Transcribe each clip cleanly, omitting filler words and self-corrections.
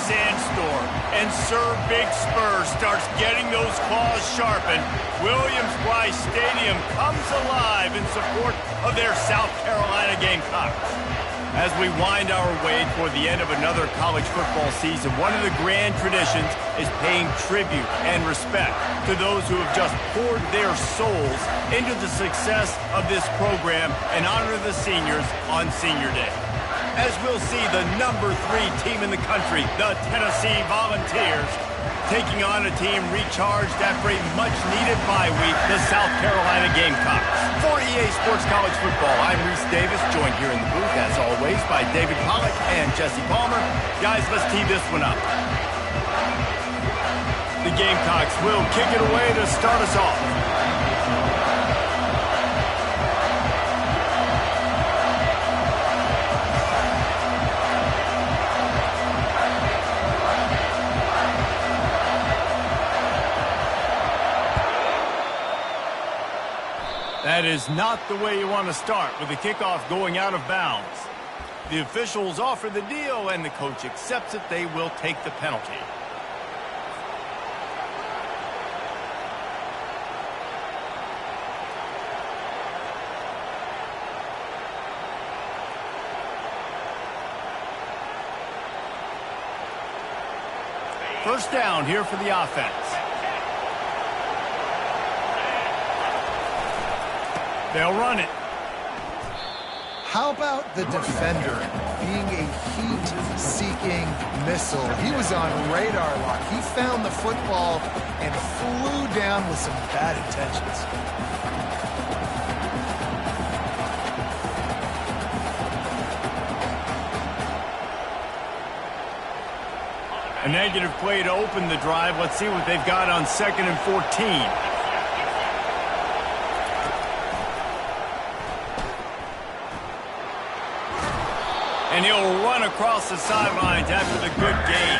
sandstorm, and Sir Big Spur starts getting those claws sharpened, Williams-Brice Stadium comes alive in support of their South Carolina Gamecocks. As we wind our way toward the end of another college football season, one of the grand traditions is paying tribute and respect to those who have just poured their souls into the success of this program and honor the seniors on Senior Day. As we'll see the number 3 team in the country, the Tennessee Volunteers, taking on a team recharged after a much-needed bye week, the South Carolina Gamecocks. For EA Sports College Football, I'm Reese Davis, joined here in the booth, as always, by David Pollack and Jesse Palmer. Guys, let's tee this one up. The Gamecocks will kick it away to start us off. That is not the way you want to start with the kickoff going out of bounds. The officials offer the deal, and the coach accepts it. They will take the penalty. First down here for the offense. They'll run it. How about the defender being a heat-seeking missile? He was on radar lock. He found the football and flew down with some bad intentions. A negative play to open the drive. Let's see what they've got on 2nd and 14. And he'll run across the sidelines after the good gain.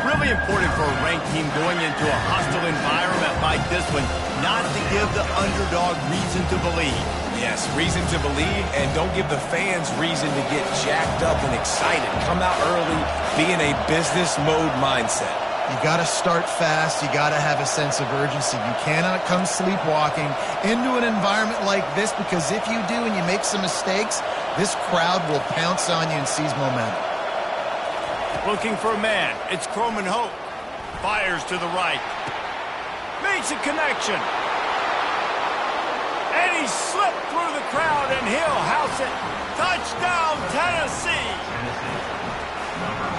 Really important for a ranked team going into a hostile environment like this one, not to give the underdog reason to believe. Yes, reason to believe, and don't give the fans reason to get jacked up and excited. Come out early, be in a business mode mindset. You got to start fast. You got to have a sense of urgency. You cannot come sleepwalking into an environment like this, because if you do and you make some mistakes, this crowd will pounce on you and seize momentum. Looking for a man. It's Croman Hope. Fires to the right. Makes a connection. And he slipped through the crowd, and he'll house it. Touchdown, Tennessee.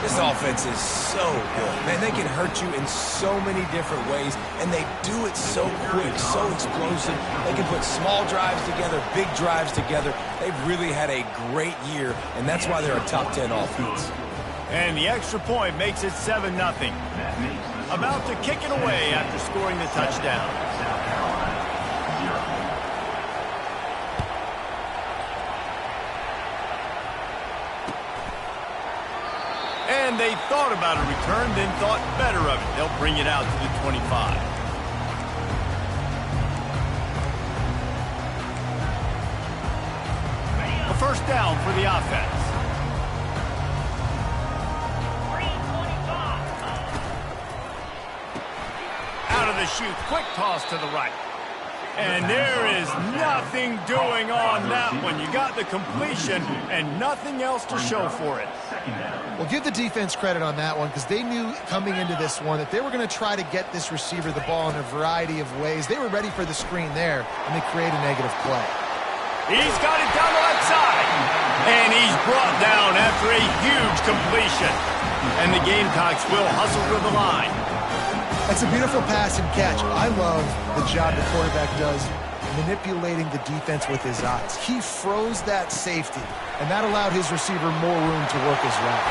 This offense is so good. Man, they can hurt you in so many different ways, and they do it so quick, so explosive. They can put small drives together, big drives together. They've really had a great year, and that's why they're a top 10 offense. And the extra point makes it 7-0. About to kick it away after scoring the touchdown. And they thought about a return, then thought better of it. They'll bring it out to the 25. A first down for the offense. Out of the chute, quick toss to the right. And there is nothing doing on that one. You got the completion and nothing else to show for it. Well, give the defense credit on that one, because they knew coming into this one that they were going to try to get this receiver the ball in a variety of ways. They were ready for the screen there, and they create a negative play. He's got it down the left side. And he's brought down after a huge completion. And the Gamecocks will hustle to the line. That's a beautiful pass and catch. I love the job the quarterback does manipulating the defense with his eyes. He froze that safety, and that allowed his receiver more room to work his route.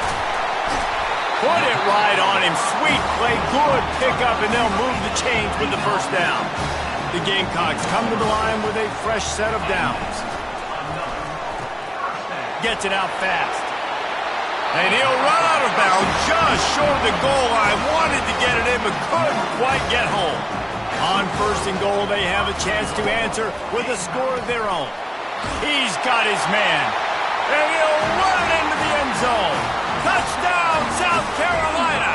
Put it right on him. Sweet play, good pickup, and they'll move the chains with the first down. The Gamecocks come to the line with a fresh set of downs. Gets it out fast. And he'll run out of bounds just short of the goal line. Wanted to get it in, but couldn't quite get home. On 1st and goal, they have a chance to answer with a score of their own. He's got his man. And he'll run it into the end zone. Touchdown, South Carolina.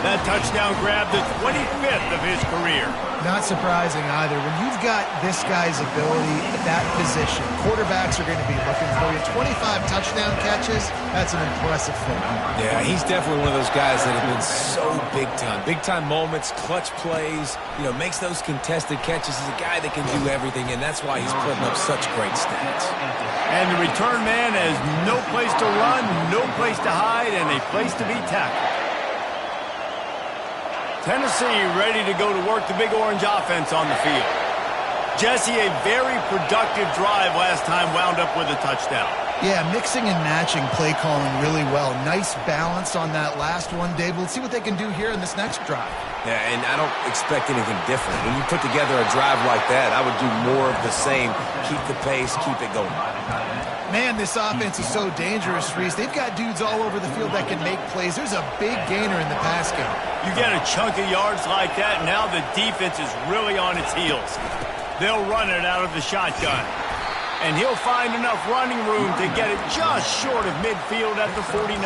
That touchdown grabbed the 25th of his career. Not surprising either. When you've got this guy's ability at that position, quarterbacks are going to be looking for you. 25 touchdown catches, that's an impressive thing. Yeah, he's definitely one of those guys that have been so big time. Big time moments, clutch plays, makes those contested catches. He's a guy that can do everything, and that's why he's putting up such great stats. And the return man has no place to run, no place to hide, and a place to be tackled. Tennessee ready to go to work the Big Orange offense on the field. Jesse, a very productive drive last time wound up with a touchdown. Yeah, mixing and matching play calling really well. Nice balance on that last one, Dave. Let's see what they can do here in this next drive. Yeah, and I don't expect anything different. When you put together a drive like that, I would do more of the same. Keep the pace, keep it going. Man, this offense is so dangerous, Reese. They've got dudes all over the field that can make plays. There's a big gainer in the pass game. You get a chunk of yards like that, now the defense is really on its heels. They'll run it out of the shotgun. And he'll find enough running room to get it just short of midfield at the 49.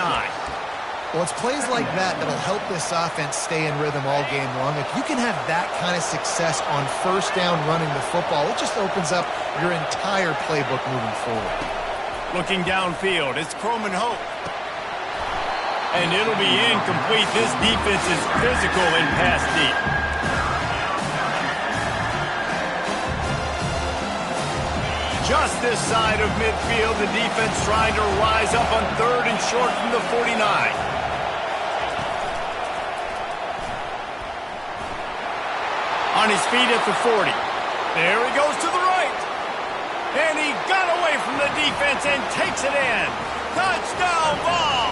Well, it's plays like that that'll help this offense stay in rhythm all game long. If you can have that kind of success on first down running the football, it just opens up your entire playbook moving forward. Looking downfield, it's Croman Hope. And it'll be incomplete. This defense is physical in pass deep. Just this side of midfield, the defense trying to rise up on 3rd and short from the 49. On his feet at the 40. There he goes to the right. And he got away from the defense and takes it in. Touchdown ball.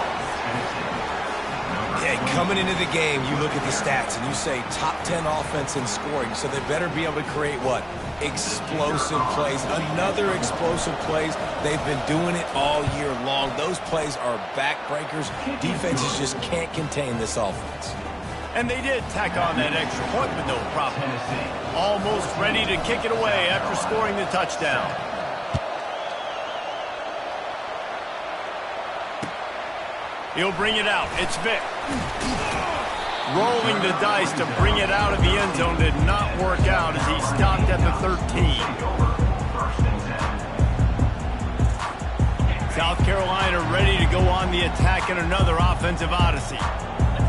Yeah, coming into the game, you look at the stats and you say top 10 offense in scoring, so they better be able to create what? Explosive plays. Another explosive plays. They've been doing it all year long. Those plays are backbreakers. Defenses just can't contain this offense. And they did tack on that extra point with no problem. Almost ready to kick it away after scoring the touchdown. He'll bring it out. It's Vick. Rolling the dice to bring it out of the end zone did not work out as he stopped at the 13. South Carolina ready to go on the attack in another offensive odyssey.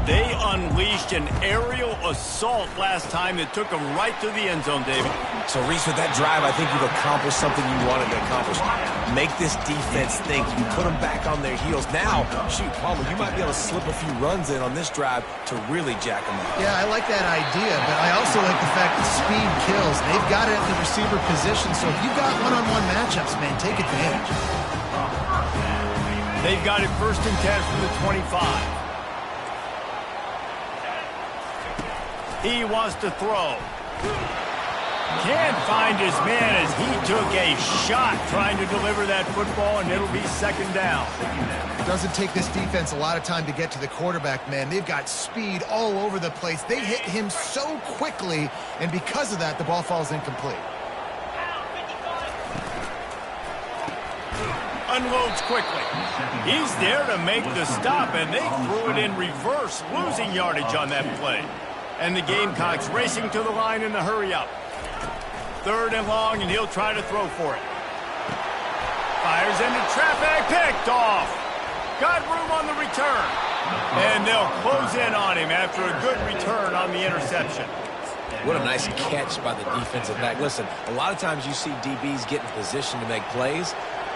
They unleashed an aerial assault last time that took them right to the end zone, David. So, Reese, with that drive, I think you've accomplished something you wanted to accomplish. Make this defense think. You put them back on their heels. Now, shoot, Palmer, you might be able to slip a few runs in on this drive to really jack them up. Yeah, I like that idea, but I also like the fact that speed kills. They've got it at the receiver position, so if you've got one-on-one matchups, man, take advantage. They've got it 1st and 10 from the 25. He wants to throw. Can't find his man as he took a shot trying to deliver that football, and it'll be 2nd down. It doesn't take this defense a lot of time to get to the quarterback, man. They've got speed all over the place. They hit him so quickly, and because of that, the ball falls incomplete. Unloads quickly. He's there to make the stop, and they threw it in reverse, losing yardage on that play. And the Gamecocks racing to the line in the hurry-up. 3rd and long, and he'll try to throw for it. Fires into traffic, picked off. Got room on the return. And they'll close in on him after a good return on the interception. What a nice catch by the defensive back. Listen, a lot of times you see DBs get in position to make plays,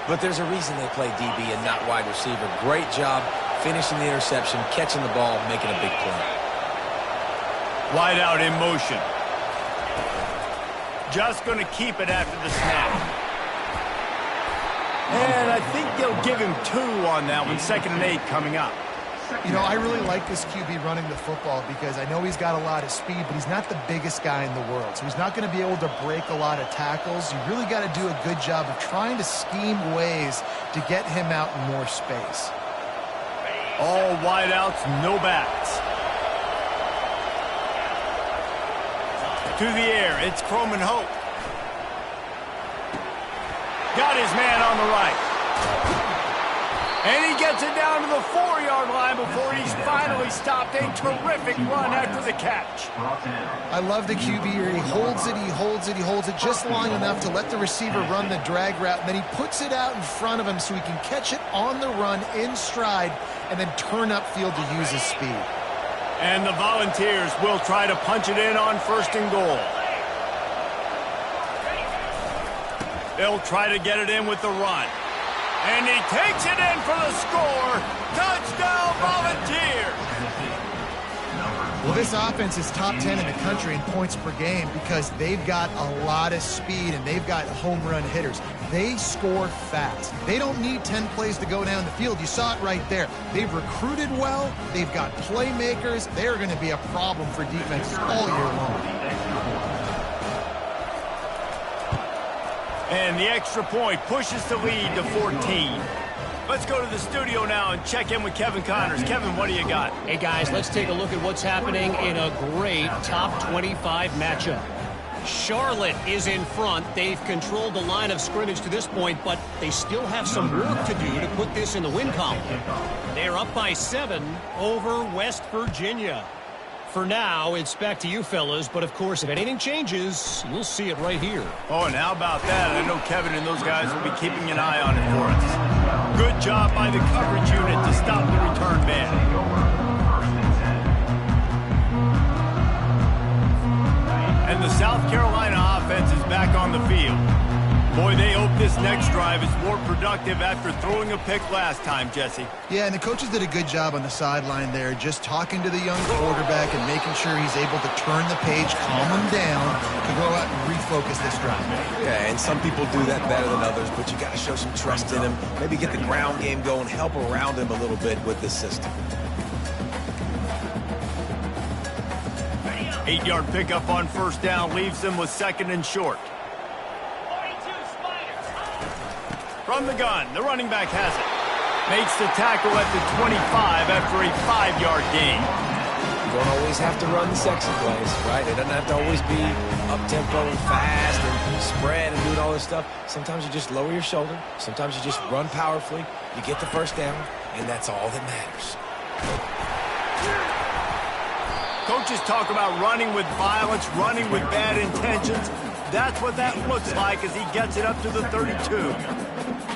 but there's a reason they play DB and not wide receiver. Great job finishing the interception, catching the ball, making a big play. Wide out in motion. Just going to keep it after the snap. And I think they'll give him 2 on that one. 2nd and 8 coming up. You know, I really like this QB running the football because I know he's got a lot of speed, but he's not the biggest guy in the world. So he's not going to be able to break a lot of tackles. You really got to do a good job of trying to scheme ways to get him out in more space. All wideouts, no backs. To the air, it's Croman Hope. Got his man on the right. And he gets it down to the 4-yard line before he's finally stopped. A terrific run after the catch. I love the QB here. He holds it, he holds it, he holds it just long enough to let the receiver run the drag route, and then he puts it out in front of him so he can catch it on the run in stride and then turn upfield to use his speed. And the Volunteers will try to punch it in on 1st and goal. They'll try to get it in with the run. And he takes it in for the score. Touchdown, Volunteers! Well, this offense is top 10 in the country in points per game because they've got a lot of speed and they've got home run hitters. They score fast. They don't need 10 plays to go down the field. You saw it right there. They've recruited well. They've got playmakers. They're going to be a problem for defenses all year long. And the extra point pushes the lead to 14. Let's go to the studio now and check in with Kevin Connors. Kevin, what do you got? Hey, guys, let's take a look at what's happening in a great top 25 matchup. Charlotte is in front. They've controlled the line of scrimmage to this point, but they still have some work to do to put this in the win column. They're up by 7 over West Virginia. For now, it's back to you fellas, but of course, if anything changes, you'll see it right here. Oh, and how about that? I know Kevin and those guys will be keeping an eye on it for us. Good job by the coverage unit to stop the return man. And the South Carolina offense is back on the field. Boy, they hope this next drive is more productive after throwing a pick last time, Jesse. Yeah, and the coaches did a good job on the sideline there, just talking to the young quarterback and making sure he's able to turn the page, calm him down, to go out and refocus this drive. Yeah, and some people do that better than others, but you got to show some trust in him. Maybe get the ground game going, help around him a little bit with this system. 8-yard pickup on 1st down leaves them with 2nd and short. From the gun, the running back has it. Makes the tackle at the 25 after a 5-yard gain. You don't always have to run the sexy plays, right? It doesn't have to always be up-tempo and fast and spread and doing all this stuff. Sometimes you just lower your shoulder. Sometimes you just run powerfully. You get the 1st down, and that's all that matters. Coaches talk about running with violence, running with bad intentions. That's what that looks like as he gets it up to the 32.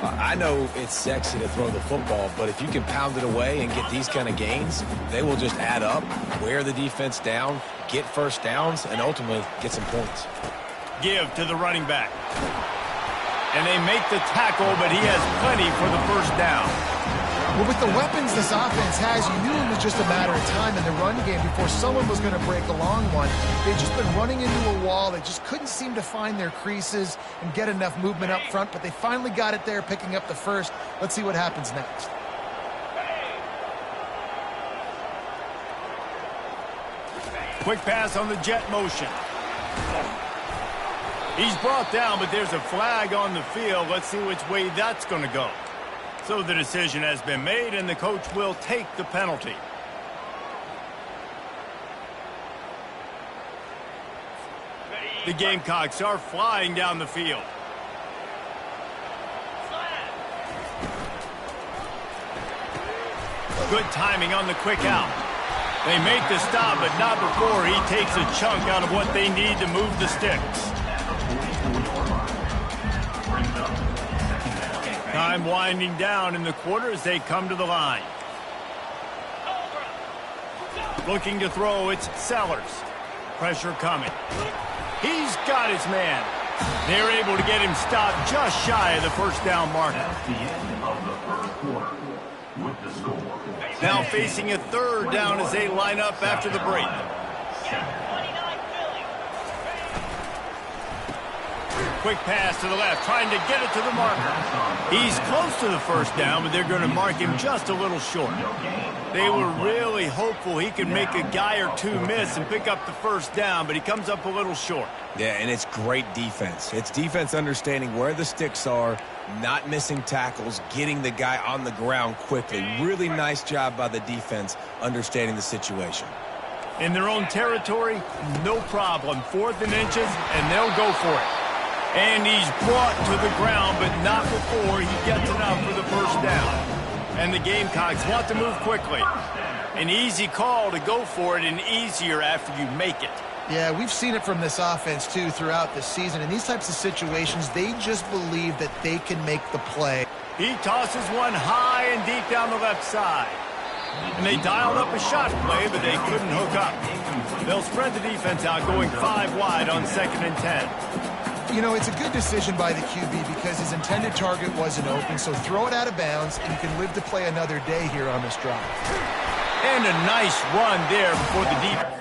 I know it's sexy to throw the football, but if you can pound it away and get these kind of gains, they will just add up, wear the defense down, get 1st downs, and ultimately get some points. Give to the running back. And they make the tackle, but he has plenty for the 1st down. Well, with the weapons this offense has, you knew it was just a matter of time in the run game before someone was going to break a long one. They've just been running into a wall. They just couldn't seem to find their creases and get enough movement up front, but they finally got it there, picking up the 1st. Let's see what happens next. Quick pass on the jet motion. He's brought down, but there's a flag on the field. Let's see which way that's going to go. So the decision has been made, and the coach will take the penalty. The Gamecocks are flying down the field. Good timing on the quick out. They make the stop, but not before he takes a chunk out of what they need to move the sticks. Time winding down in the quarter as they come to the line. Looking to throw, it's Sellers. Pressure coming. He's got his man. They're able to get him stopped just shy of the 1st down marker. That's the end of the 1st quarter with the score. Now facing a 3rd down as they line up after the break. Quick pass to the left, trying to get it to the marker. He's close to the 1st down, but they're going to mark him just a little short. They were really hopeful he could make a guy or two miss and pick up the 1st down, but he comes up a little short. Yeah, and it's great defense. It's defense understanding where the sticks are, not missing tackles, getting the guy on the ground quickly. Really nice job by the defense understanding the situation. In their own territory, no problem. 4th and inches, and they'll go for it. And he's brought to the ground, but not before he gets enough for the 1st down. And the Gamecocks want to move quickly. An easy call to go for it and easier after you make it. Yeah, we've seen it from this offense, too, throughout the season. In these types of situations, they just believe that they can make the play. He tosses one high and deep down the left side. And they dialed up a shot play, but they couldn't hook up. They'll spread the defense out, going 5 wide on 2nd and 10. You know, it's a good decision by the QB because his intended target wasn't open, so throw it out of bounds, and you can live to play another day here on this drive. And a nice run there before the defense.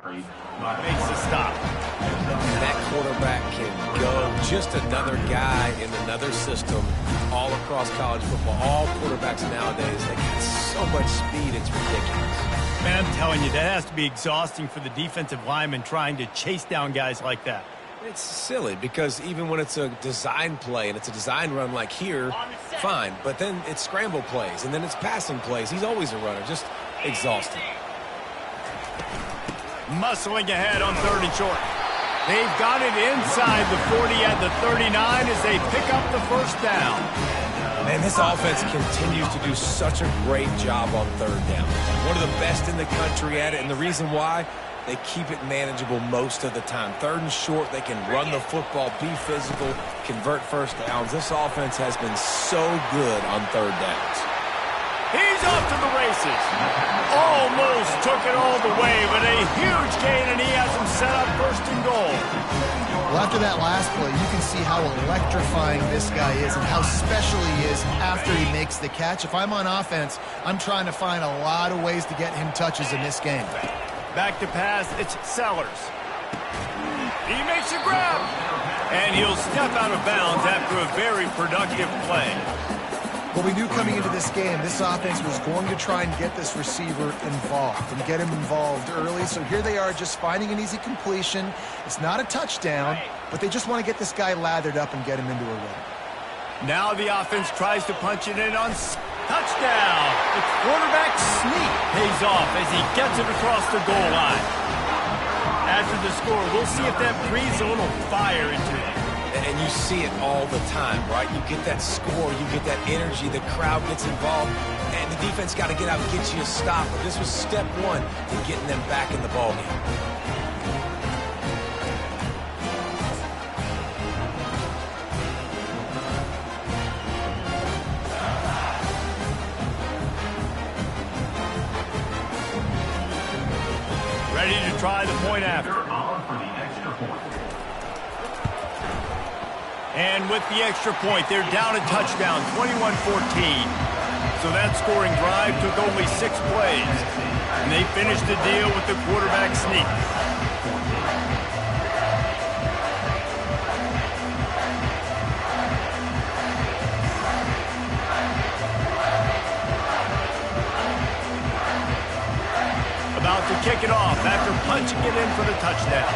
Makes a stop. That quarterback can go. Just another guy in another system all across college football. All quarterbacks nowadays, they got so much speed, it's ridiculous. Man, I'm telling you, that has to be exhausting for the defensive lineman trying to chase down guys like that. It's silly because even when it's a design play and it's a design run like here, fine. But then it's scramble plays and then it's passing plays. He's always a runner. Just exhausting. Muscling ahead on 3rd and short. They've got it inside the 40 at the 39 as they pick up the first down. Man, this offense continues to do such a great job on 3rd down. One of the best in the country at it, and the reason why, they keep it manageable most of the time. 3rd and short, they can run the football, be physical, convert first downs. This offense has been so good on 3rd downs. He's off to the races. Almost took it all the way, but a huge gain, and he has him set up 1st and goal. Well, after that last play, you can see how electrifying this guy is and how special he is after he makes the catch. If I'm on offense, I'm trying to find a lot of ways to get him touches in this game. Back to pass, it's Sellers. He makes a grab, and he'll step out of bounds after a very productive play. Well, we knew coming into this game, this offense was going to try and get this receiver involved and get him involved early. So here they are just finding an easy completion. It's not a touchdown, but they just want to get this guy lathered up and get him into a run. Now the offense tries to punch it in on touchdown. The quarterback sneak pays off as he gets it across the goal line. After the score, we'll see if that breathes a little fire into it. And you see it all the time, right? You get that score, you get that energy, the crowd gets involved, and the defense got to get out and get you a stop. But this was step one in getting them back in the ballgame. Ready to try the point after. And with the extra point, they're down a touchdown, 21-14. So that scoring drive took only 6 plays. And they finished the deal with the quarterback sneak. About to kick it off after punching it in for the touchdown.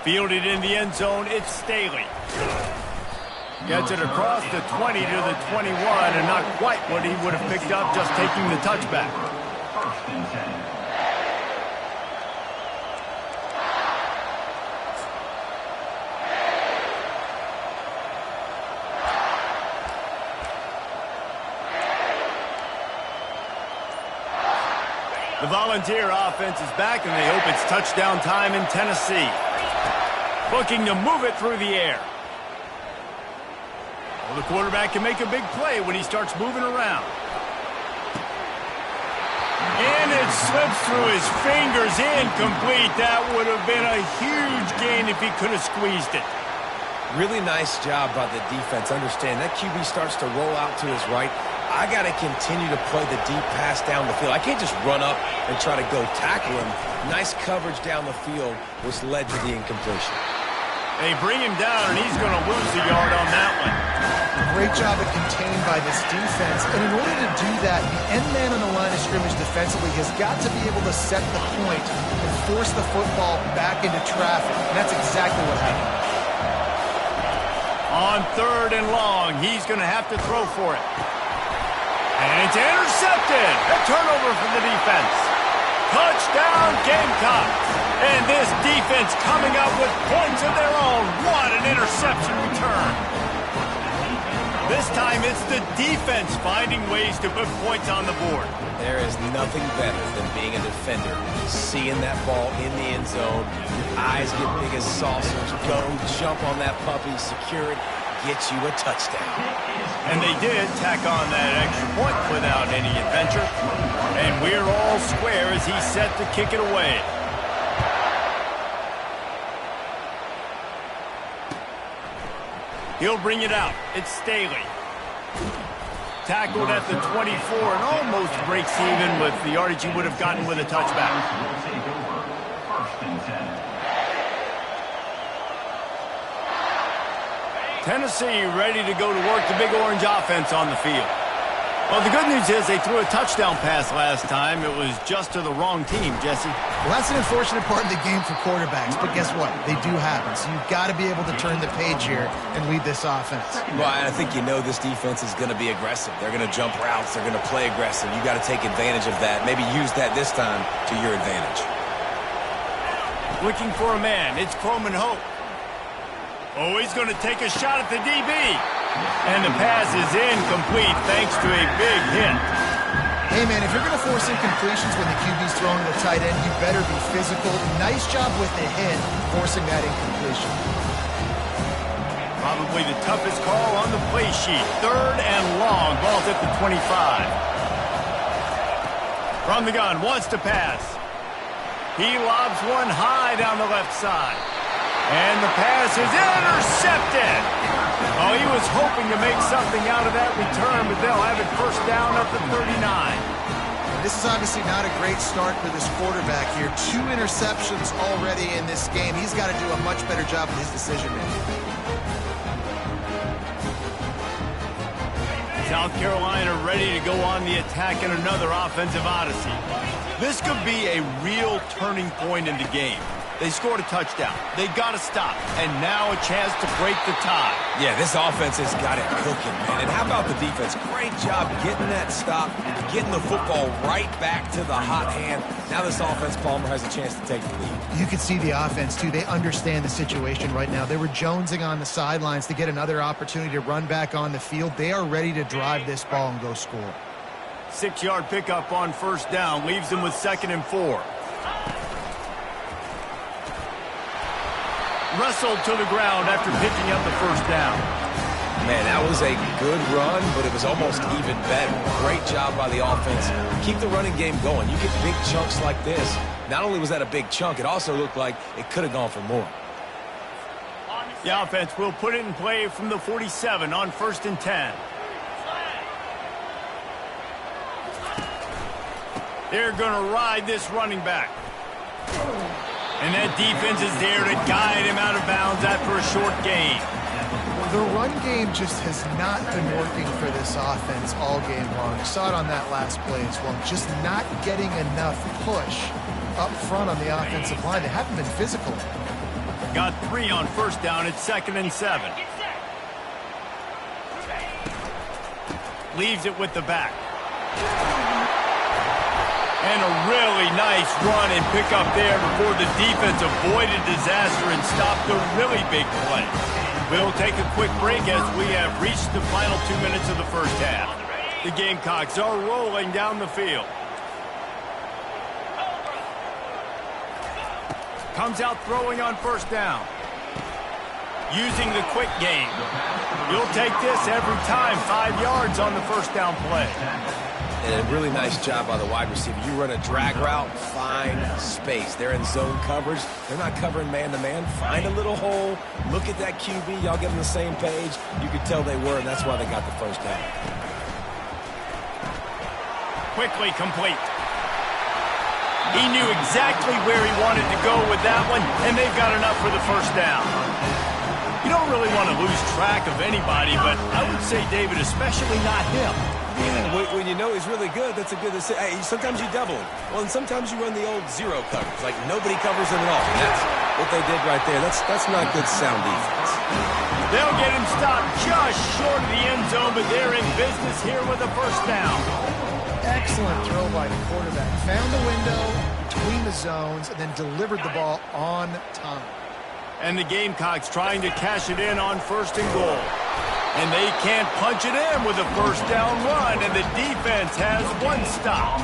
Fielded in the end zone, it's Staley. Gets it across the 20 to the 21, and not quite what he would have picked up just taking the touchback. First and 10. The Volunteer offense is back, and they hope it's touchdown time in Tennessee. Looking to move it through the air. Well, the quarterback can make a big play when he starts moving around. And it slips through his fingers, incomplete. That would have been a huge gain if he could have squeezed it. Really nice job by the defense. Understand, that QB starts to roll out to his right. I got to continue to play the deep pass down the field. I can't just run up and try to go tackle him. Nice coverage down the field, which led to the incompletion. They bring him down, and he's going to lose a yard on that one. Great job of contained by this defense. And in order to do that, the end man on the line of scrimmage defensively has got to be able to set the point and force the football back into traffic. And that's exactly what happened. On 3rd and long, he's going to have to throw for it. And it's intercepted. A turnover for the defense. Touchdown, Gamecocks. And this defense coming up with points of their own. What an interception return. This time it's the defense finding ways to put points on the board. There is nothing better than being a defender. Seeing that ball in the end zone. Your eyes get big as saucers. Go, jump on that puppy, secure it, get you a touchdown. And they did tack on that extra point without any adventure. And we're all square as he's set to kick it away. He'll bring it out. It's Staley. Tackled at the 24 and almost breaks even with the yardage he would have gotten with a touchback. Will take over. First and 10. Tennessee ready to go to work the Big Orange offense on the field. Well, the good news is they threw a touchdown pass last time. It was just to the wrong team, Jesse. Well, that's an unfortunate part of the game for quarterbacks, but guess what? They do happen. So you've got to be able to turn the page here and lead this offense. Well, I think you know this defense is going to be aggressive. They're going to jump routes. They're going to play aggressive. You got to take advantage of that. Maybe use that this time to your advantage. Looking for a man. It's Croman Hope. Oh, he's going to take a shot at the DB. And the pass is incomplete thanks to a big hit. Hey, man, if you're going to force incompletions when the QB's throwing to the tight end, you better be physical. Nice job with the hit, forcing that incompletion. Probably the toughest call on the play sheet. 3rd and long. Ball's at the 25. From the gun, wants to pass. He lobs one high down the left side. And the pass is intercepted. Oh, he was hoping to make something out of that return, but they'll have it first down at the 39. This is obviously not a great start for this quarterback here. 2 interceptions already in this game. He's got to do a much better job with his decision-making. South Carolina ready to go on the attack in another offensive odyssey. This could be a real turning point in the game. They scored a touchdown. They got to stop. And now a chance to break the tie. Yeah, this offense has got it cooking, man. And how about the defense? Great job getting that stop, getting the football right back to the hot hand. Now this offense, Palmer, has a chance to take the lead. You can see the offense, too. They understand the situation right now. They were jonesing on the sidelines to get another opportunity to run back on the field. They are ready to drive this ball and go score. 6-yard pickup on first down. Leaves them with 2nd and 4. Wrestled to the ground after picking up the first down. Man, that was a good run, but it was almost even better. Great job by the offense. Keep the running game going. You get big chunks like this. Not only was that a big chunk, it also looked like it could have gone for more. The offense will put it in play from the 47 on 1st and 10. They're going to ride this running back. And that defense is there to guide him out of bounds after a short gain. The run game just has not been working for this offense all game long. You saw it on that last play as well. Just not getting enough push up front on the offensive line. They haven't been physical. Got 3 on first down. It's 2nd and 7. leaves it with the back. And a really nice run and pick up there before the defense avoided disaster and stopped a really big play. We'll take a quick break as we have reached the final 2 minutes of the first half. The Gamecocks are rolling down the field. Comes out throwing on first down. Using the quick game. You'll take this every time. 5 yards on the first down play. And a really nice job by the wide receiver. You run a drag route, find space. They're in zone coverage. They're not covering man-to-man. Find a little hole. Look at that QB. Y'all get on the same page. You could tell they were, and that's why they got the first down. Quickly complete. He knew exactly where he wanted to go with that one, and they've got enough for the first down. You don't really want to lose track of anybody, but I would say, David, especially not him. Yeah, when you know he's really good, that's a good decision. Hey, sometimes you double him. Well, and sometimes you run the old zero coverage, like nobody covers him at all. And that's what they did right there. That's not good sound defense. They'll get him stopped just short of the end zone, but they're in business here with a first down. Excellent throw by the quarterback. Found the window between the zones and then delivered the ball on time. And the Gamecocks trying to cash it in on first and goal. And they can't punch it in with a first down run, and the defense has one stop.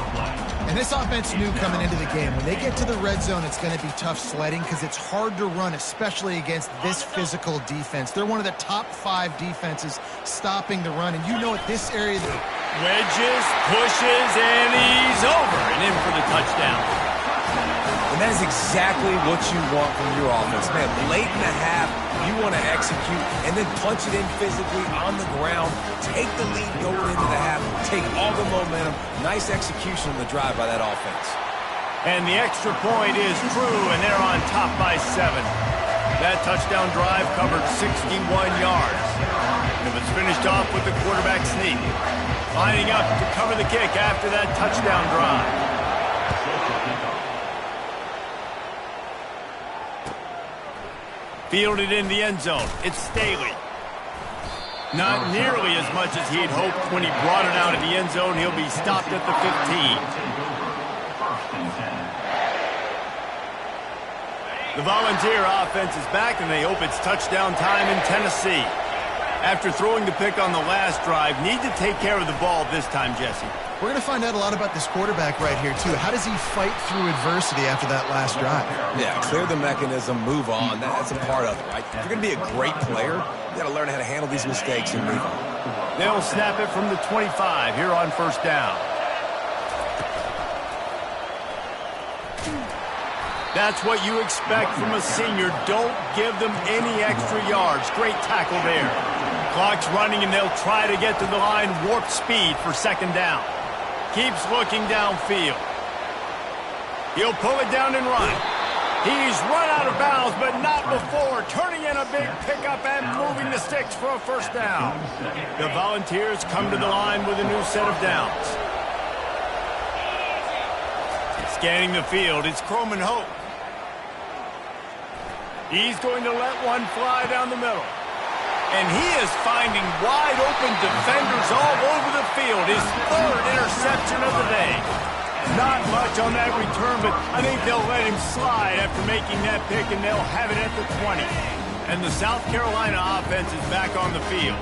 And this offense knew coming into the game, when they get to the red zone, it's going to be tough sledding because it's hard to run, especially against this physical defense. They're one of the top 5 defenses stopping the run, and you know at this area... Wedges, pushes, and he's over and in for the touchdown. And that is exactly what you want from your offense. Man, late in the half, you want to execute and then punch it in physically on the ground. Take the lead going into the half. Take all the momentum. Nice execution on the drive by that offense. And the extra point is true, and they're on top by 7. That touchdown drive covered 61 yards. And it was finished off with the quarterback sneak. Lining up to cover the kick after that touchdown drive. Fielded in the end zone. It's Staley. Not nearly as much as he'd hoped when he brought it out of the end zone. He'll be stopped at the 15. The Volunteer offense is back, and they hope it's touchdown time in Tennessee. After throwing the pick on the last drive, need to take care of the ball this time, Jesse. We're going to find out a lot about this quarterback right here, too. How does he fight through adversity after that last drive? Yeah, clear the mechanism, move on. That's a part of it, right? If you're going to be a great player, you got to learn how to handle these mistakes and move on. They'll snap it from the 25 here on first down. That's what you expect from a senior. Don't give them any extra yards. Great tackle there. Clock's running, and they'll try to get to the line. Warp speed for second down. Keeps looking downfield. He'll pull it down and run. He's run out of bounds, but not before. Turning in a big pickup and moving the sticks for a first down. The Volunteers come to the line with a new set of downs. Scanning the field, it's Croman Hope. He's going to let one fly down the middle. And he is finding wide-open defenders all over the field. His 3rd interception of the day. Not much on that return, but I think they'll let him slide after making that pick, and they'll have it at the 20. And the South Carolina offense is back on the field.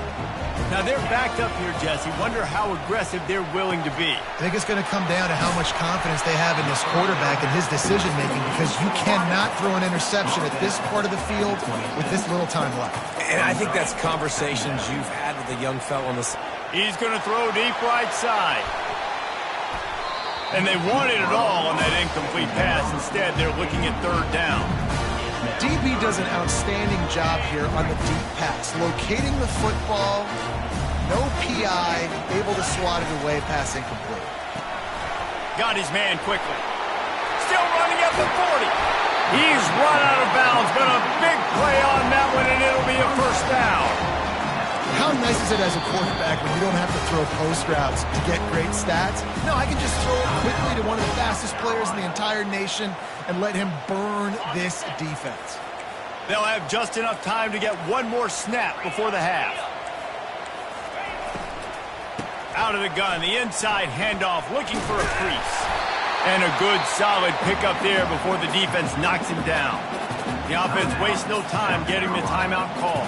Now, they're backed up here, Jesse. Wonder how aggressive they're willing to be. I think it's going to come down to how much confidence they have in this quarterback and his decision-making, because you cannot throw an interception at this part of the field with this little time left. And I think that's conversations you've had with the young fellow on this. He's going to throw deep right side. And they wanted it all on that incomplete pass. Instead, they're looking at 3rd down. DB does an outstanding job here on the deep pass. Locating the football, no PI, able to swat it away, pass incomplete. Got his man quickly. Still running at the 40. He's run out of bounds, but a big play on that one, and it'll be a first down. How nice is it as a quarterback when you don't have to throw post routes to get great stats? No, I can just throw it quickly to one of the fastest players in the entire nation and let him burn this defense. They'll have just enough time to get one more snap before the half. Out of the gun, the inside handoff, looking for a crease. And a good, solid pickup there before the defense knocks him down. The offense wastes no time getting the timeout call.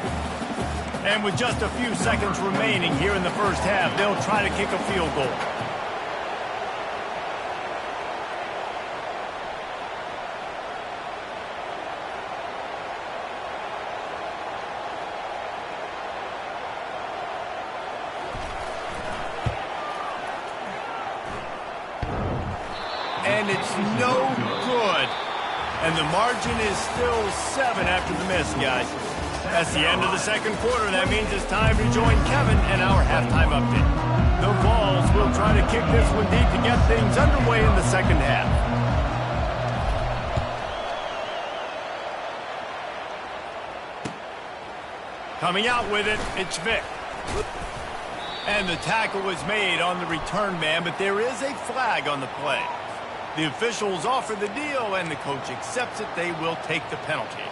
And with just a few seconds remaining here in the first half, they'll try to kick a field goal. And it's no good. And the margin is still 7 after the miss, guys. That's the end of the second quarter. That means it's time to join Kevin and our halftime update. The Vols will try to kick this one deep to get things underway in the second half. Coming out with it, it's Vic. And the tackle was made on the return man, but there is a flag on the play. The officials offer the deal, and the coach accepts it. They will take the penalty.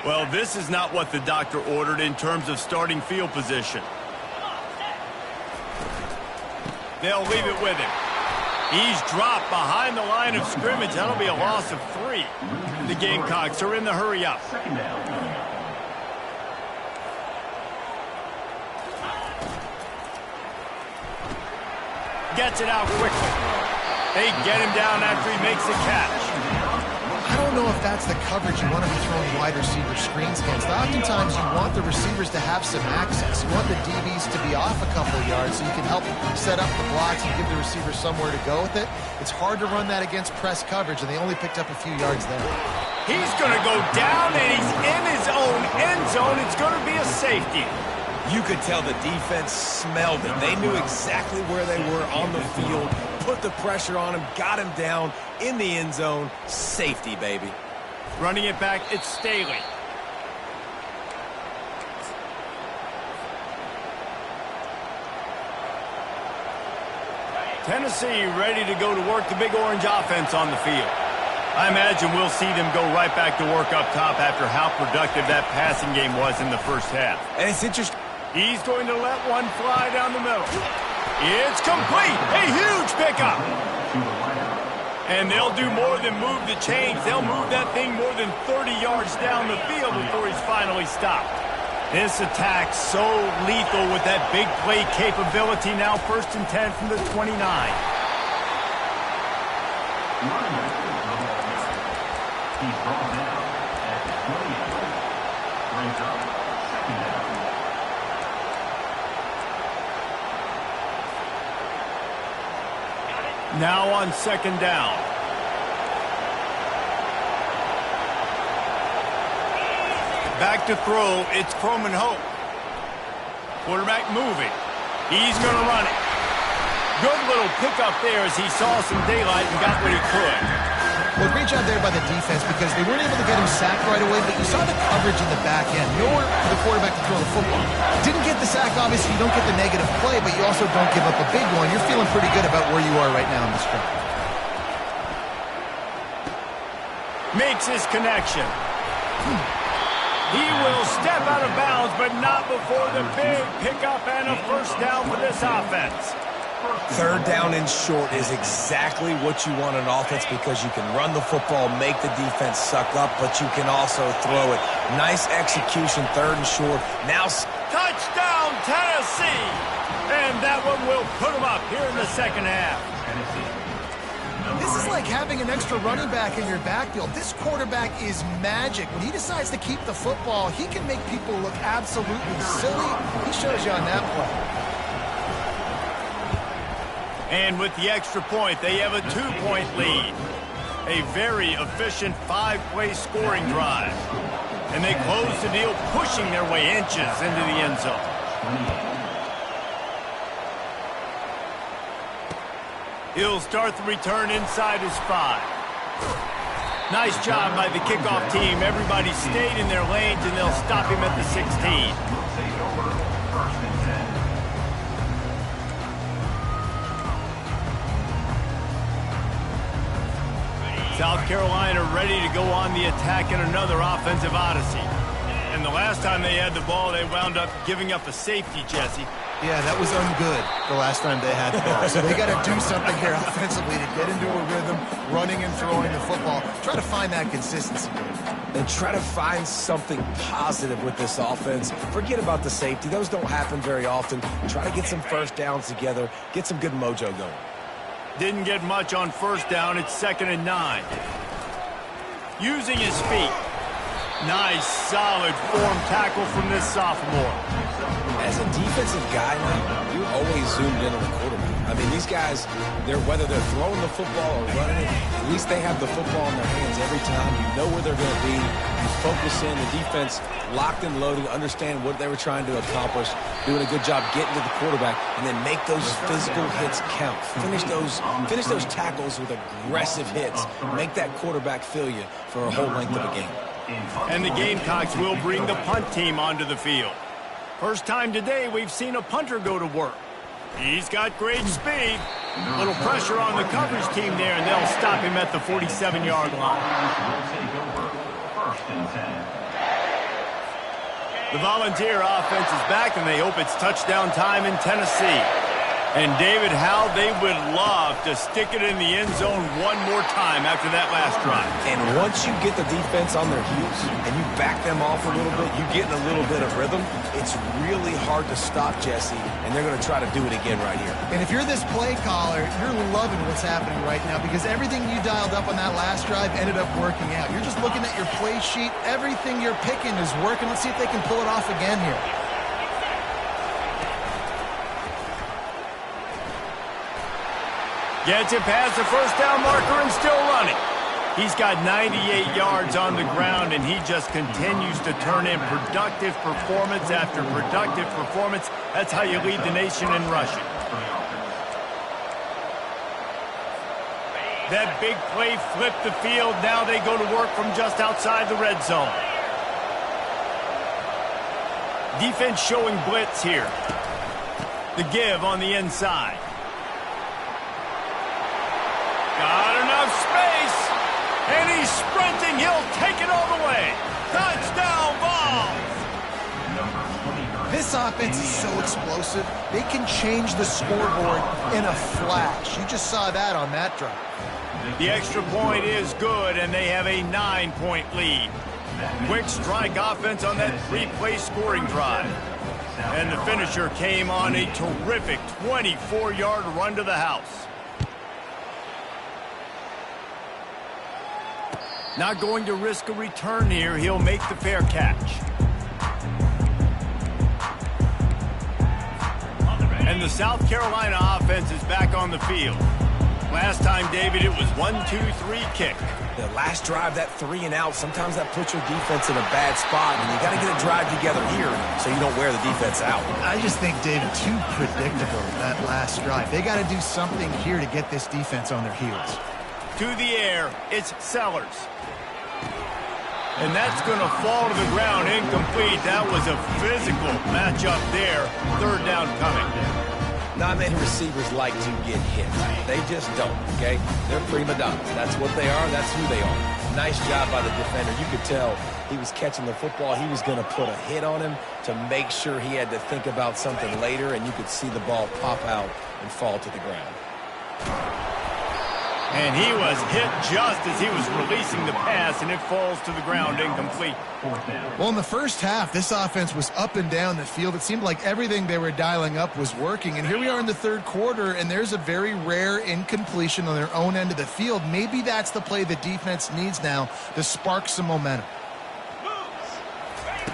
Well, this is not what the doctor ordered in terms of starting field position. They'll leave it with him. He's dropped behind the line of scrimmage. That'll be a loss of 3. The Gamecocks are in the hurry up. Second down. Gets it out quickly. They get him down after he makes the catch. I don't know if that's the coverage you want to be throwing wide receiver screens against. Oftentimes, you want the receivers to have some access. You want the DBs to be off a couple of yards so you can help set up the blocks and give the receivers somewhere to go with it. It's hard to run that against press coverage, and they only picked up a few yards there. He's going to go down, and he's in his own end zone. It's going to be a safety. You could tell the defense smelled it. They knew exactly where they were on the field, put the pressure on him, got him down in the end zone. Safety, baby. Running it back, it's Staley. Tennessee ready to go to work the Big Orange offense on the field. I imagine we'll see them go right back to work up top after how productive that passing game was in the first half. And it's interesting. He's going to let one fly down the middle. It's complete. A huge pickup. And they'll do more than move the chains. They'll move that thing more than 30 yards down the field before he's finally stopped. This attack so lethal with that big play capability. Now 1st and 10 from the 29. He's brought down at 28. Brings up second down. Now on 2nd down. Back to throw, it's Croman Hope. Quarterback moving. He's going to run it. Good little pickup there as he saw some daylight and got what he could. Well, great job there by the defense because they weren't able to get him sacked right away, but you saw the coverage in the back end. Nowhere for the quarterback to throw the football. Didn't get the sack, obviously. You don't get the negative play, but you also don't give up a big one. You're feeling pretty good about where you are right now in this drive. Makes his connection. He will step out of bounds, but not before the big pickup and a 1st down for this offense. 3rd down and short is exactly what you want in offense because you can run the football, make the defense suck up, but you can also throw it. Nice execution, 3rd and short. Now, touchdown, Tennessee! And that one will put them up here in the second half. This is like having an extra running back in your backfield. This quarterback is magic. When he decides to keep the football, he can make people look absolutely silly. He shows you on that play. And with the extra point, they have a 2-point lead. A very efficient 5-play scoring drive. And they close the deal, pushing their way inches into the end zone. He'll start the return inside his 5. Nice job by the kickoff team. Everybody stayed in their lanes, and they'll stop him at the 16. South Carolina ready to go on the attack in another offensive odyssey. And the last time they had the ball, they wound up giving up a safety, Jesse. Yeah, that was ungood the last time they had the ball. So they got to do something here offensively to get into a rhythm, running and throwing the football. Try to find that consistency. And try to find something positive with this offense. Forget about the safety. Those don't happen very often. Try to get some first downs together. Get some good mojo going. Didn't get much on first down. It's 2nd and 9. Using his feet. Nice, solid form tackle from this sophomore. As a defensive guy now, you're always zoomed in on the quarterback. I mean, these guys, whether they're throwing the football or running it, at least they have the football in their hands every time. You know where they're going to be. You focus in. The defense locked and loaded, understand what they were trying to accomplish, doing a good job getting to the quarterback, and then make those physical hits count. Finish those tackles with aggressive hits. Make that quarterback feel you for a whole length of a game. And the Gamecocks will bring the punt team onto the field. First time today we've seen a punter go to work. He's got great speed. Little pressure on the coverage team there, and they'll stop him at the 47-yard line. The Volunteer offense is back, and they hope it's touchdown time in Tennessee. And, David, how they would love to stick it in the end zone one more time after that last drive. And once you get the defense on their heels and you back them off a little bit, you get in a little bit of rhythm, it's really hard to stop, Jesse, and they're going to try to do it again right here. And if you're this play caller, you're loving what's happening right now because everything you dialed up on that last drive ended up working out. You're just looking at your play sheet. Everything you're picking is working. Let's see if they can pull it off again here. Gets it past the first down marker and still running. He's got 98 yards on the ground, and he just continues to turn in productive performance after productive performance. That's how you lead the nation in rushing. That big play flipped the field. Now they go to work from just outside the red zone. Defense showing blitz here. The give on the inside. Got enough space, and he's sprinting. He'll take it all the way. Touchdown ball. This offense is so explosive, they can change the scoreboard in a flash. You just saw that on that drive. The extra point is good, and they have a 9-point lead. Quick strike offense on that 3-play scoring drive. And the finisher came on a terrific 24-yard run to the house. Not going to risk a return here. He'll make the fair catch. And the South Carolina offense is back on the field. Last time, David, it was 1-2-3 kick. The last drive, that 3 and out, sometimes that puts your defense in a bad spot, and you got to get a drive together here so you don't wear the defense out. I just think, David, too predictable, that last drive. They got to do something here to get this defense on their heels. To the air, it's Sellers. And that's going to fall to the ground incomplete. That was a physical matchup there. Third down coming. Not many receivers like to get hit. They just don't, okay? They're prima donnas. That's what they are. That's who they are. Nice job by the defender. You could tell he was catching the football. He was going to put a hit on him to make sure he had to think about something later, and you could see the ball pop out and fall to the ground. And he was hit just as he was releasing the pass, and it falls to the ground incomplete. Well, in the first half, this offense was up and down the field. It seemed like everything they were dialing up was working. And here we are in the third quarter, and there's a very rare incompletion on their own end of the field. Maybe that's the play the defense needs now to spark some momentum.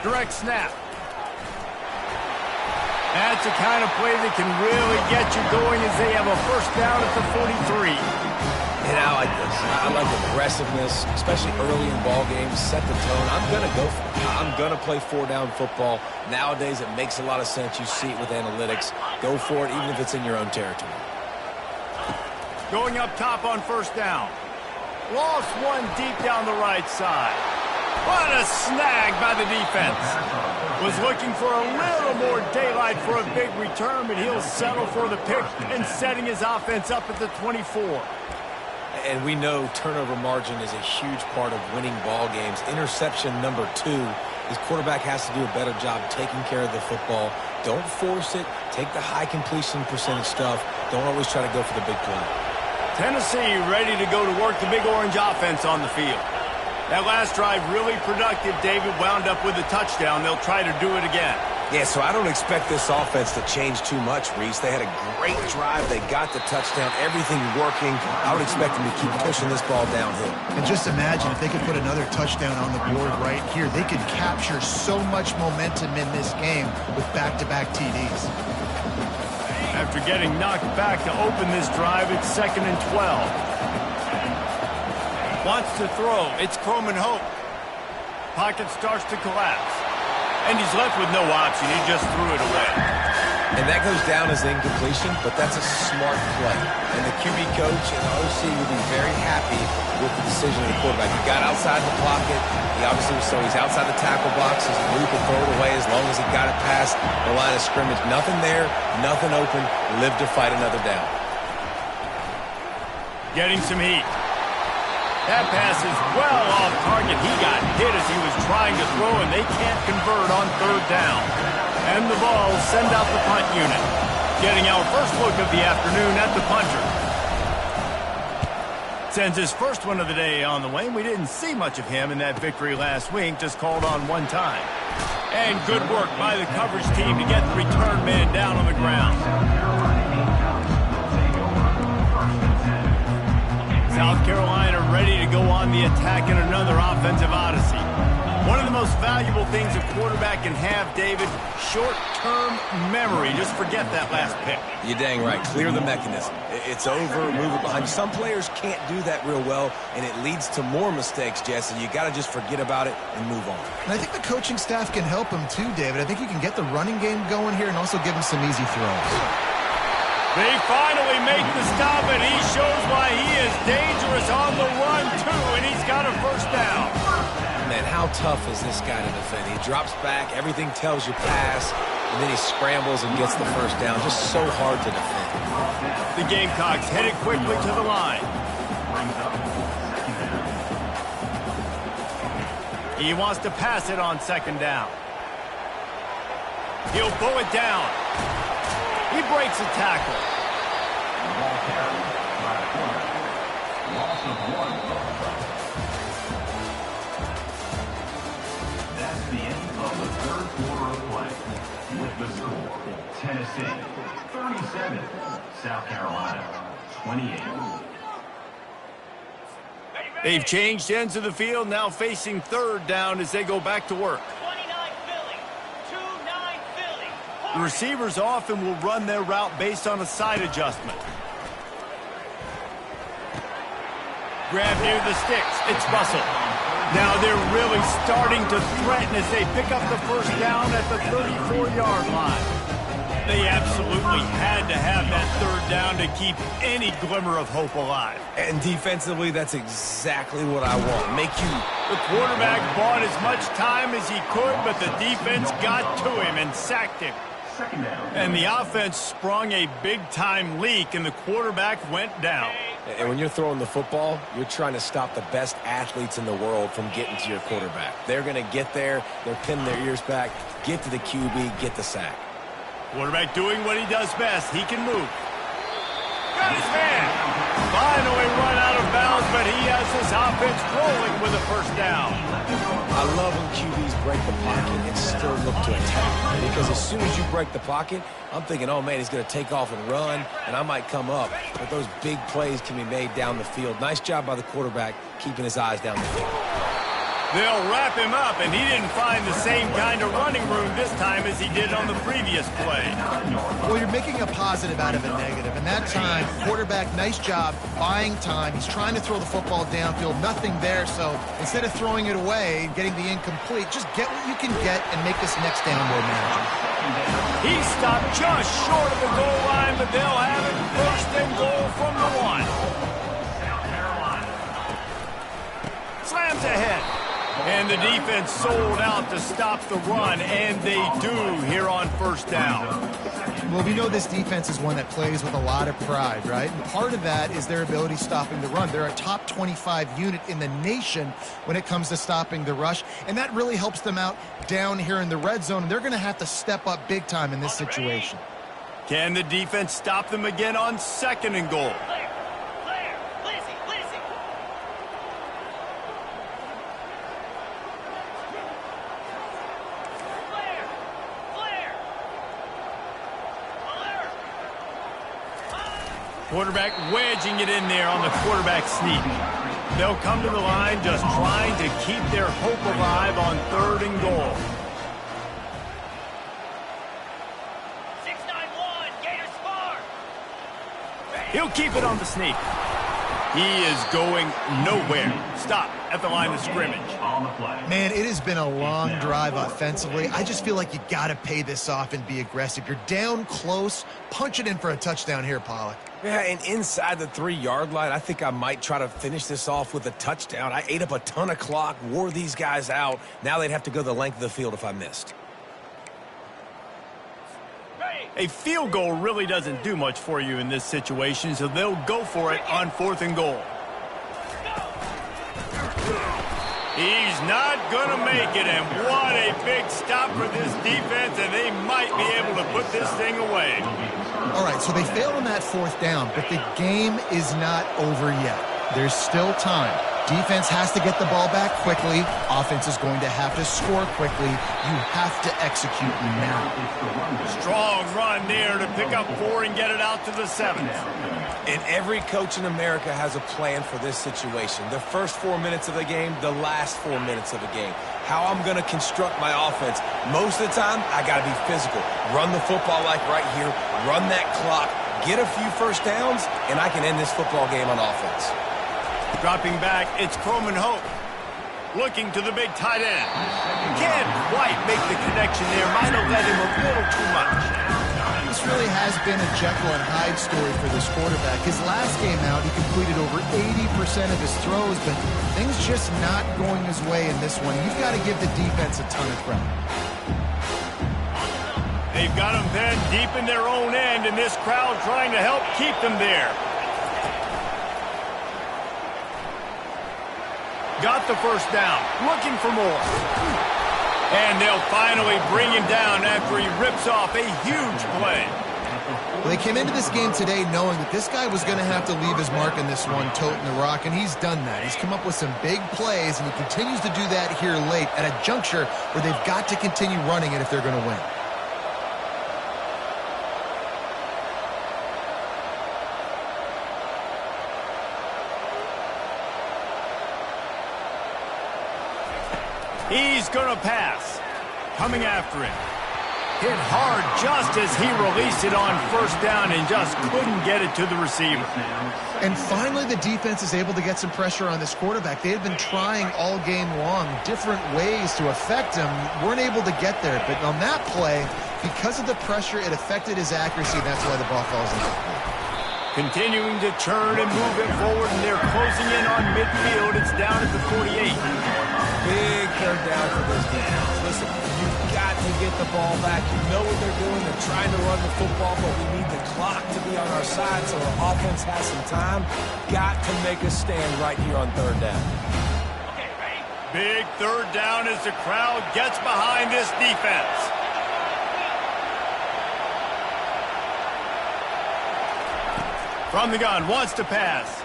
Direct snap. That's the kind of play that can really get you going as they have a first down at the 43. And I like this. I like aggressiveness, especially early in ball games. Set the tone. I'm going to go for it. I'm going to play 4-down football. Nowadays, it makes a lot of sense. You see it with analytics. Go for it, even if it's in your own territory. Going up top on first down. Lost one deep down the right side. What a snag by the defense. Was looking for a little more daylight for a big return, but he'll settle for the pick and setting his offense up at the 24. And we know turnover margin is a huge part of winning ball games. Interception number 2 His quarterback has to do a better job taking care of the football. Don't force it. Take the high completion percentage stuff. Don't always try to go for the big play. Tennessee ready to go to work the Big Orange offense on the field. That last drive really productive. David wound up with a touchdown. They'll try to do it again. Yeah, so I don't expect this offense to change too much, Reese. They had a great drive. They got the touchdown. Everything working. I would expect them to keep pushing this ball downhill. And just imagine if they could put another touchdown on the board right here. They could capture so much momentum in this game with back-to-back TDs. After getting knocked back to open this drive, it's 2nd and 12. Wants to throw. It's Croman Hope. Pocket starts to collapse. And he's left with no option. He just threw it away. And that goes down as incompletion, but that's a smart play. And the QB coach and the OC will be very happy with the decision of the quarterback. He got outside the pocket. He obviously was so he's outside the tackle boxes. He could throw it away as long as he got it past the line of scrimmage. Nothing there, nothing open. Live to fight another down. Getting some heat. That pass is well off target. He got hit as he was trying to throw, and they can't convert on 3rd down. And the ball send out the punt unit. Getting our first look of the afternoon at the punter. Sends his first one of the day on the way. We didn't see much of him in that victory last week, just called on one time. And good work by the coverage team to get the return man down on the ground. South Carolina ready to go on the attack in another offensive odyssey. One of the most valuable things a quarterback can have, David, short-term memory. Just forget that last pick. You're dang right. Clear the mechanism. It's over, move it behind. Some players can't do that real well, and it leads to more mistakes, Jesse. You got to just forget about it and move on. And I think the coaching staff can help him too, David. I think you can get the running game going here and also give him some easy throws. They finally make the stop, and he shows why he is dangerous on the run, too, and he's got a first down. Man, how tough is this guy to defend? He drops back, everything tells you pass, and then he scrambles and gets the first down. Just so hard to defend. The Gamecocks headed quickly to the line. He wants to pass it on 2nd down. He'll pull it down. He breaks a tackle. Ball carried by a corner. Loss of 1. That's the end of the 3rd quarter of play. With the score, Tennessee 37, South Carolina 28. They've changed ends of the field, now facing 3rd down as they go back to work. The receivers often will run their route based on a side adjustment. Grab near the sticks. It's Russell. Now they're really starting to threaten as they pick up the first down at the 34-yard line. They absolutely had to have that 3rd down to keep any glimmer of hope alive. And defensively, that's exactly what I want. Make you... The quarterback bought as much time as he could, but the defense got to him and sacked him. And the offense sprung a big-time leak, and the quarterback went down. And when you're throwing the football, you're trying to stop the best athletes in the world from getting to your quarterback. They're going to get there. They're pinning their ears back, get to the QB, get the sack. Quarterback doing what he does best. He can move. Got his hand. Finally run out of bounds, but he has this offense rolling with a first down. I love when QBs break the pocket and still look to attack. Because as soon as you break the pocket, I'm thinking, oh, man, he's going to take off and run, and I might come up. But those big plays can be made down the field. Nice job by the quarterback keeping his eyes down the field. They'll wrap him up, and he didn't find the same kind of running room this time as he did on the previous play. Well, you're making a positive out of a negative. And that time, quarterback, nice job, buying time. He's trying to throw the football downfield, nothing there. So instead of throwing it away and getting the incomplete, just get what you can get and make this next down more manageable. He stopped just short of the goal line, but they'll have it 1st and goal from the 1. Slams ahead. And the defense sold out to stop the run, and they do here on 1st down. Well, we know this defense is one that plays with a lot of pride, right? And part of that is their ability stopping the run. They're a top 25 unit in the nation when it comes to stopping the rush, and that really helps them out down here in the red zone. They're going to have to step up big time in this situation. Can the defense stop them again on 2nd and goal? Quarterback wedging it in there on the quarterback sneak. They'll come to the line just trying to keep their hope alive on 3rd and goal. 6-9-1, Gators far. He'll keep it on the sneak. He is going nowhere. Stop at the line of scrimmage. On the play. Man, it has been a long drive offensively. I just feel like you got to pay this off and be aggressive. You're down close. Punch it in for a touchdown here, Pollock. Yeah, and inside the 3-yard line, I think I might try to finish this off with a touchdown. I ate up a ton of clock, wore these guys out. Now they'd have to go the length of the field if I missed. A field goal really doesn't do much for you in this situation, so they'll go for it on 4th and goal. He's not going to make it, and what a big stop for this defense, and they might be able to put this thing away. All right, so they fail on that 4th down, but the game is not over yet. There's still time. Defense has to get the ball back quickly. Offense is going to have to score quickly. You have to execute now. Strong run there to pick up 4 and get it out to the 7th. And every coach in America has a plan for this situation. The first 4 minutes of the game, the last 4 minutes of the game. How I'm going to construct my offense. Most of the time, I got to be physical. Run the football like right here. Run that clock. Get a few first downs, and I can end this football game on offense. Dropping back, it's Coleman Hope. Looking to the big tight end. Can't quite make the connection there. Might have led him a little too much. This really has been a Jekyll and Hyde story for this quarterback. His last game out, he completed over 80% of his throws, but things just not going his way in this one. You've got to give the defense a ton of credit. They've got them pinned deep in their own end, and this crowd trying to help keep them there. Got the first down, looking for more. And they'll finally bring him down after he rips off a huge play. Well, they came into this game today knowing that this guy was going to have to leave his mark in this one, toting the rock, and he's done that. He's come up with some big plays, and he continues to do that here late at a juncture where they've got to continue running it if they're going to win. He's going to pass. Coming after him. Hit hard just as he released it on 1st down and just couldn't get it to the receiver. And finally, the defense is able to get some pressure on this quarterback. They had been trying all game long different ways to affect him. Weren't able to get there. But on that play, because of the pressure, it affected his accuracy, and that's why the ball falls into play. Continuing to turn and move it forward, and they're closing in on midfield. It's down at the 48. Big 3rd down for this defense. Listen, you've got to get the ball back. You know what they're doing. They're trying to run the football, but we need the clock to be on our side so our offense has some time. Got to make a stand right here on 3rd down. Big 3rd down as the crowd gets behind this defense. From the gun, wants to pass.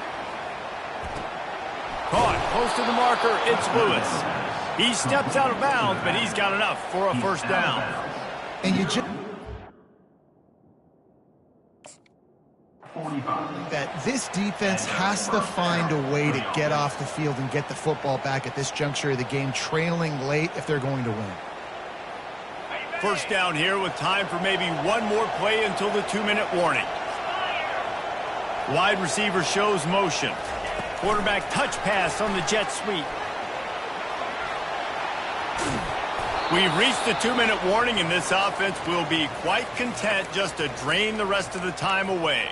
Caught, close to the marker, it's Lewis. He steps out of bounds, but he's got enough for a 1st down. And you just... that this defense has to find a way to get off the field and get the football back at this juncture of the game, trailing late if they're going to win. 1st down here with time for maybe one more play until the 2-minute warning. Wide receiver shows motion. Quarterback touch pass on the jet sweep. We've reached the 2-minute warning, and this offense will be quite content just to drain the rest of the time away.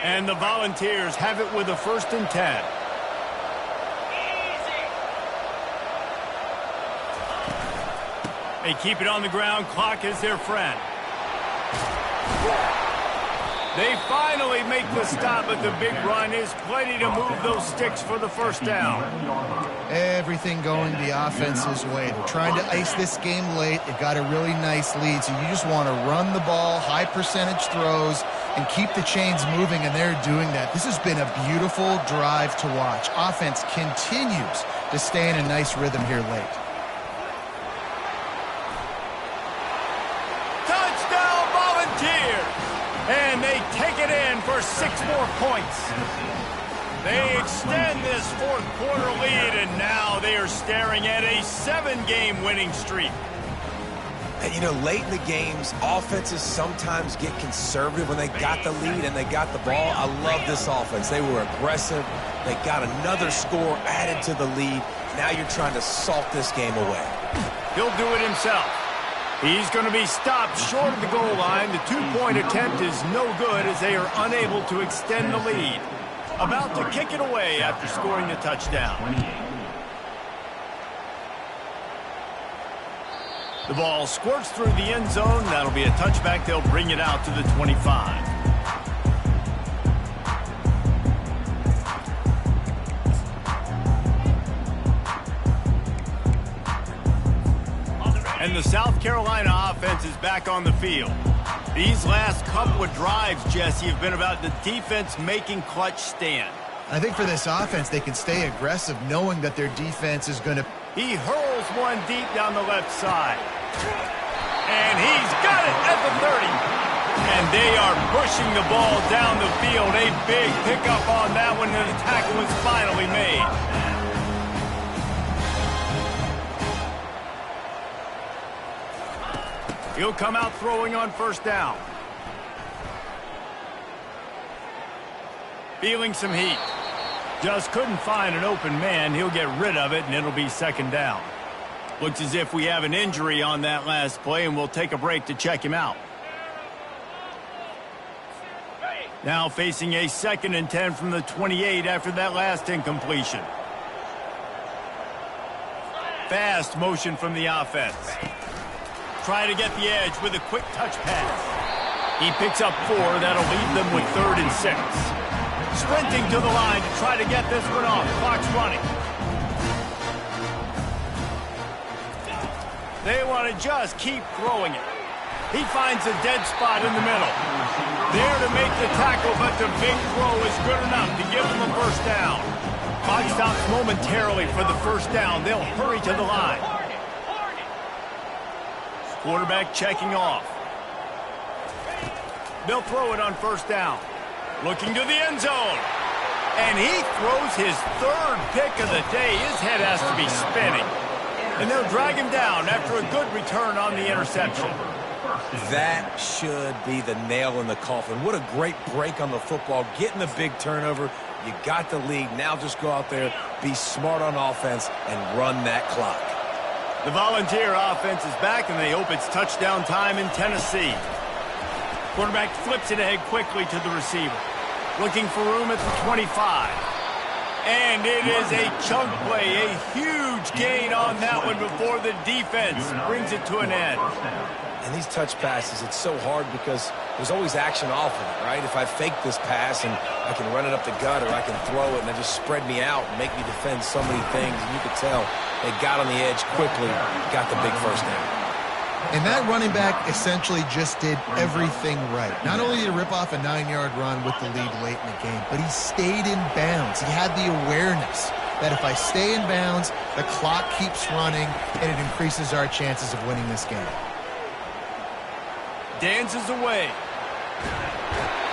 And the Volunteers have it with a 1st and 10. They keep it on the ground. Clock is their friend. They finally make the stop, but the big run is plenty to move those sticks for the first down. Everything going the offense's way. They're trying to ice this game late. They've got a really nice lead, so you just want to run the ball, high percentage throws, and keep the chains moving, and they're doing that. This has been a beautiful drive to watch. Offense continues to stay in a nice rhythm here late. Touchdown, Volunteers! And they take it in for 6 more points. They extend this fourth quarter lead, and now they are staring at a 7-game winning streak. And, you know, late in the games, offenses sometimes get conservative when they got the lead and they got the ball. I love this offense. They were aggressive. They got another score added to the lead. Now you're trying to salt this game away. He'll do it himself. He's going to be stopped short of the goal line. The 2-point attempt is no good as they are unable to extend the lead. About to kick it away after scoring the touchdown. The ball squirts through the end zone. That'll be a touchback. They'll bring it out to the 25. And the South Carolina offense is back on the field. These last couple of drives, Jesse, have been about the defense making clutch stand. I think for this offense, they can stay aggressive knowing that their defense is going to... He hurls one deep down the left side. And he's got it at the 30. And they are pushing the ball down the field. A big pickup on that one, and the tackle is finally made. He'll come out throwing on first down. Feeling some heat. Just couldn't find an open man. He'll get rid of it, and it'll be second down. Looks as if we have an injury on that last play, and we'll take a break to check him out. Now facing a 2nd and 10 from the 28 after that last incompletion. Fast motion from the offense. Try to get the edge with a quick touch pass. He picks up 4. That'll leave them with 3rd and 6. Sprinting to the line to try to get this one off. Clock's running. They want to just keep throwing it. He finds a dead spot in the middle. There to make the tackle, but the big throw is good enough to give them a first down. Clock stops momentarily for the first down. They'll hurry to the line. Quarterback checking off. They'll throw it on first down. Looking to the end zone. And he throws his 3rd pick of the day. His head has to be spinning. And they'll drag him down after a good return on the interception. That should be the nail in the coffin. What a great break on the football. Getting the big turnover. You got the lead. Now just go out there, be smart on offense, and run that clock. The Volunteer offense is back, and they hope it's touchdown time in Tennessee. Quarterback flips it ahead quickly to the receiver. Looking for room at the 25. And it is a chunk play, a huge gain on that one before the defense brings it to an end. And these touch passes, it's so hard because there's always action off of it, right? If I fake this pass and I can run it up the gut or I can throw it and it just spread me out and make me defend so many things. And you could tell they got on the edge quickly, got the big first down. And that running back essentially just did everything right. Not only did he rip off a 9-yard run with the lead late in the game, but he stayed in bounds. He had the awareness that if I stay in bounds, the clock keeps running, and it increases our chances of winning this game. Dances away.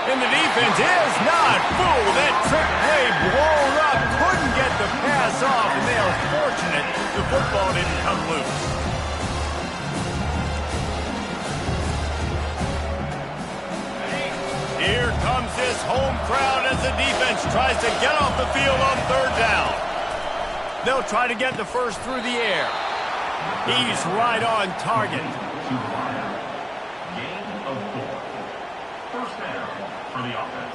And the defense is not fooled. That trick play blown up. Couldn't get the pass off, and they are fortunate the football didn't come loose. Here comes this home crowd as the defense tries to get off the field on 3rd down. They'll try to get the first through the air. He's right on target. Gain of 4. First down for the offense.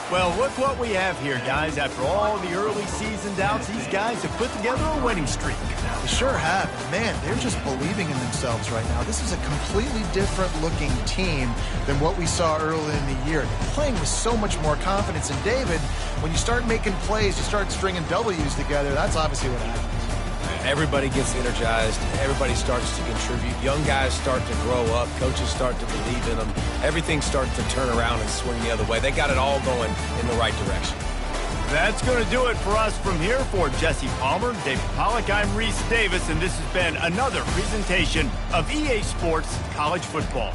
Well, look what we have here, guys. After all the early season doubts, these guys have put together a winning streak. They sure have. Man, they're just believing in themselves right now. This is a completely different looking team than what we saw early in the year. They're playing with so much more confidence. And David, when you start making plays, you start stringing W's together, that's obviously what happens. Everybody gets energized. Everybody starts to contribute. Young guys start to grow up. Coaches start to believe in them. Everything starts to turn around and swing the other way. They got it all going in the right direction. That's going to do it for us from here. For Jesse Palmer, David Pollack, I'm Reese Davis, and this has been another presentation of EA Sports College Football.